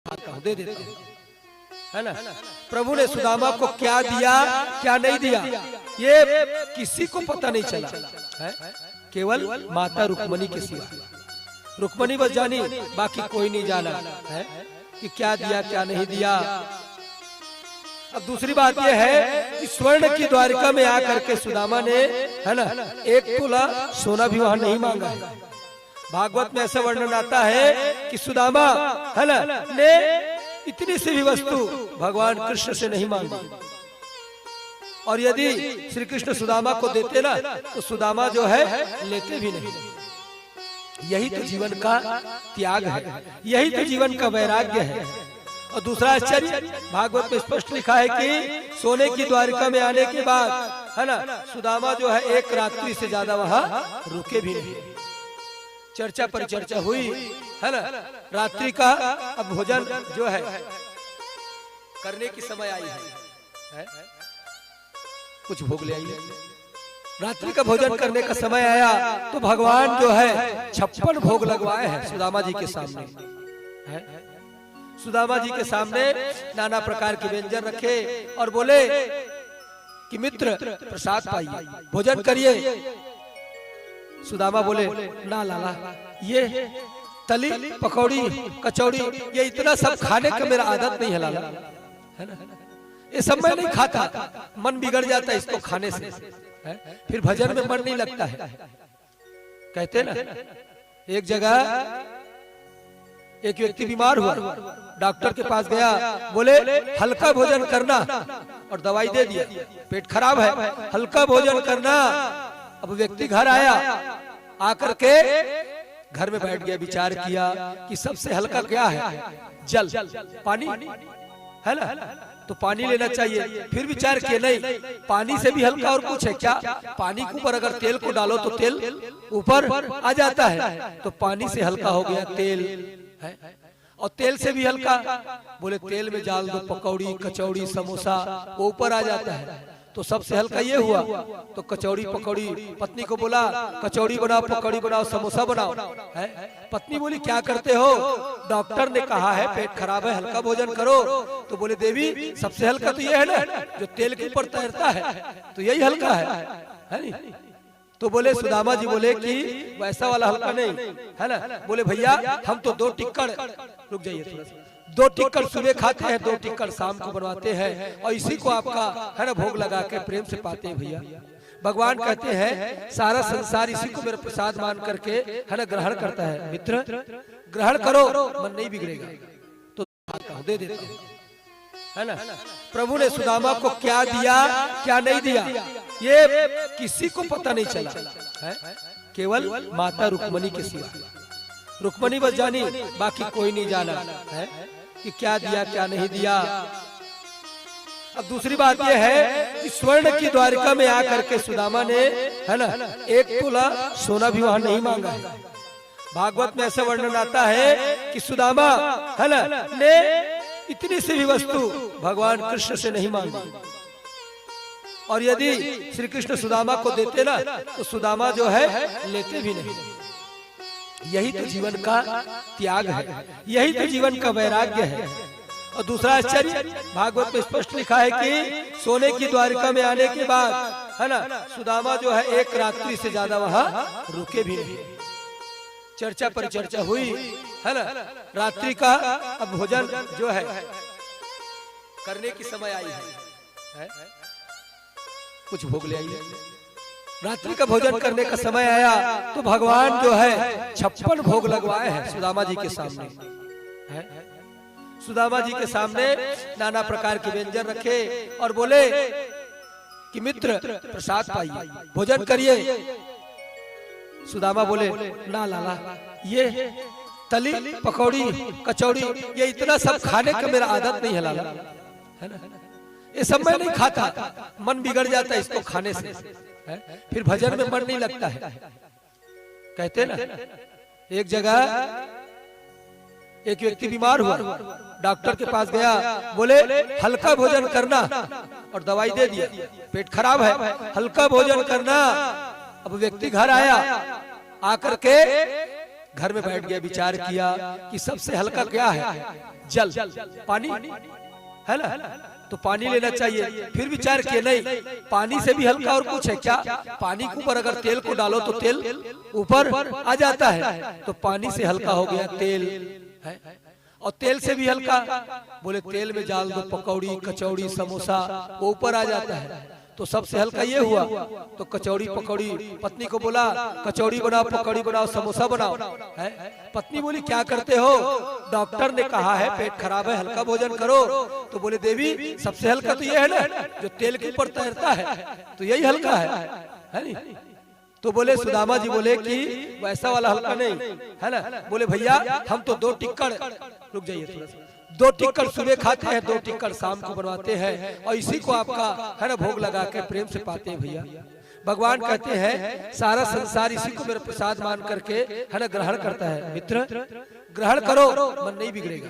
दे देता हूं, है ना। प्रभु ने सुदामा को क्या दिया क्या नहीं दिया ये किसी को पता नहीं चला है, केवल माता रुक्मणी के सिवा। रुक्मणी बस जानी, बाकी कोई नहीं जाना है कि क्या दिया क्या नहीं दिया। अब दूसरी बात यह है कि स्वर्ण की द्वारिका में आकर के सुदामा ने, है ना, एक तोला सोना भी वहां नहीं मांगा है। भागवत में ऐसा वर्णन आता है कि सुदामा, है ना, ने इतनी सी भी वस्तु भगवान कृष्ण से नहीं मांगी, और यदि श्री कृष्ण सुदामा को देते ना तो सुदामा जो है लेते भी नहीं। यही तो जीवन का त्याग है, यही तो जीवन का वैराग्य है। और दूसरा आश्चर्य भागवत में स्पष्ट लिखा है कि सोने की द्वारिका में आने के बाद, है ना, सुदामा जो है एक रात्रि से ज्यादा वहां रुके भी नहीं। चर्चा परिचर्चा हुई, है ना, रात्रि का अब भोजन जो है करने की समय आई है? कुछ भोग ले आइए। रात्रि का भोजन करने का समय आया तो भगवान जो है 56 भोग लगवाए हैं सुदामा जी के सामने, है? सुदामा जी के सामने नाना प्रकार के व्यंजन रखे और बोले कि मित्र प्रसाद पाइए, भोजन करिए। सुदामा बोले ना लाला, ये तली पकौड़ी कचौड़ी ये इतना सब खाने का मेरा आदत नहीं है लाला, है ना, ये सब मैं नहीं खाता, मन बिगड़ जाता है इसको खाने से, है? फिर भजन में मन नहीं लगता है। कहते ना, एक जगह एक व्यक्ति बीमार हुआ, डॉक्टर के पास गया, बोले हल्का भोजन करना, और दवाई दे दिया, पेट खराब है, हल्का भोजन करना। अब व्यक्ति घर आया, आकर के घर में बैठ गया, विचार किया कि सबसे हल्का क्या है, जल पानी, है ना, तो पानी लेना चाहिए। फिर विचार किया नहीं, पानी से भी हल्का और कुछ है क्या, पानी के ऊपर अगर तेल को डालो तो तेल ऊपर आ जाता है, तो पानी से हल्का हो गया तेल, है? और तेल से भी हल्का, बोले तेल में डाल दो पकौड़ी कचौड़ी समोसा, वो ऊपर आ जाता है, तो सबसे हल्का ये हुआ। तो कचौड़ी पकौड़ी, पत्नी को बोला कचौड़ी बनाओ पकौड़ी बनाओ समोसा बनाओ, है? पत्नी बोली क्या करते हो, डॉक्टर ने कहा है पेट खराब है हल्का भोजन करो। तो बोले देवी सबसे हल्का तो ये है ना जो तेल के ऊपर तैरता है, तो यही हल्का है नहीं? तो बोले सुदामा जी बोले कि वैसा वाला हल्का नहीं, है ना। बोले भैया हम तो 2 टिक्कड़, रुक जाइए थोड़ा सा, 2 टिक्कड़ सुबह खाते हैं, 2 टिक्कड़ शाम को बनवाते हैं, और इसी को आपका, है ना, भोग लगा के प्रेम से पाते हैं भैया। भगवान कहते हैं सारा संसार इसी को मेरा प्रसाद मान करके, है ना, ग्रहण करता है। मित्र ग्रहण करो, मन नहीं बिगड़ेगा, तो दे देता हूं, है ना। प्रभु ने सुदामा को क्या दिया क्या नहीं दिया ये किसी को पता नहीं चला है, केवल माता रुक्मणी के सिवा। रुक्मणी बस जानी, बाकी कोई नहीं जाना है कि क्या दिया क्या नहीं दिया। अब दूसरी बात यह है कि स्वर्ण की द्वारिका में आकर के सुदामा ने, है ना, एक तोला सोना भी वहां नहीं मांगा है। भागवत में ऐसा वर्णन आता है कि सुदामा, है ना, ने इतनी सी भी वस्तु भगवान कृष्ण से नहीं मांगी, और यदि श्री कृष्ण सुदामा को देते ना तो सुदामा जो है लेते भी नहीं। यही तो जीवन का त्याग है, यही तो जीवन का वैराग्य है। और दूसरा आश्चर्य भागवत में स्पष्ट लिखा है कि सोने की द्वारिका में आने के बाद, है ना, सुदामा जो है एक रात्रि से ज्यादा वहां रुके भी नहीं। चर्चा परिचर्चा हुई, है ना, रात्रि का अब भोजन जो है करने की समय आई है? कुछ भोग ले आइए। रात्रि का भोजन करने का समय आया तो भगवान जो है 56 भोग लगवाए हैं सुदामा जी के सामने, है? सुदामा जी के सामने नाना प्रकार के व्यंजन रखे और बोले कि मित्र प्रसाद पाइए, भोजन करिए। सुदामा बोले ना लाला, ये तली पकौड़ी कचौड़ी ये इतना सब खाने का मेरा आदत नहीं है लाला, है ना, ये सब मैं नहीं खाता, मन बिगड़ जाता है इसको खाने से, है? फिर भजन में मन नहीं लगता है। कहते ना, एक जगह एक व्यक्ति बीमार हुआ, डॉक्टर के पास गया, बोले हल्का भोजन करना, और दवाई दे दिया, पेट खराब है हल्का भोजन करना। अब व्यक्ति घर आया, आकर के घर में बैठ गया, विचार किया कि सबसे हल्का क्या है, जल, पानी है ना, तो पानी लेना चाहिए। फिर विचार किया नहीं, पानी से भी हल्का और कुछ है क्या, पानी के ऊपर अगर तेल को डालो तो तेल ऊपर आ जाता है, तो पानी से हल्का हो गया तेल है। और तेल से भी हल्का, बोले तेल में डाल दो पकौड़ी कचौड़ी समोसा, वो ऊपर आ जाता है, तो सबसे हल्का ये हुआ। तो कचौड़ी पकौड़ी, पत्नी को बोला कचौड़ी बनाओ पकौड़ी बनाओ समोसा बनाओ है। पत्नी बोली क्या करते हो, डॉक्टर ने कहा है पेट खराब है हल्का भोजन करो। तो बोले देवी सबसे हल्का तो ये है ना जो तेल के ऊपर तैरता है, तो यही हल्का है नी? तो बोले सुदामा जी बोले कि वैसा वाला हल्का नहीं है ना। बोले भैया हम तो 2 टिक्कड़, रुक जाइए थोड़ा सा, 2 टिक्कड़ सुबह खाते हैं, 2 टिक्कड़ शाम को बनवाते हैं, और इसी को आपका है ना भोग लगा के प्रेम से पाते हैं भैया। भगवान कहते हैं सारा संसार इसी को मेरा प्रसाद मान करके है ना ग्रहण करता है। मित्र ग्रहण करो, मन नहीं बिगड़ेगा।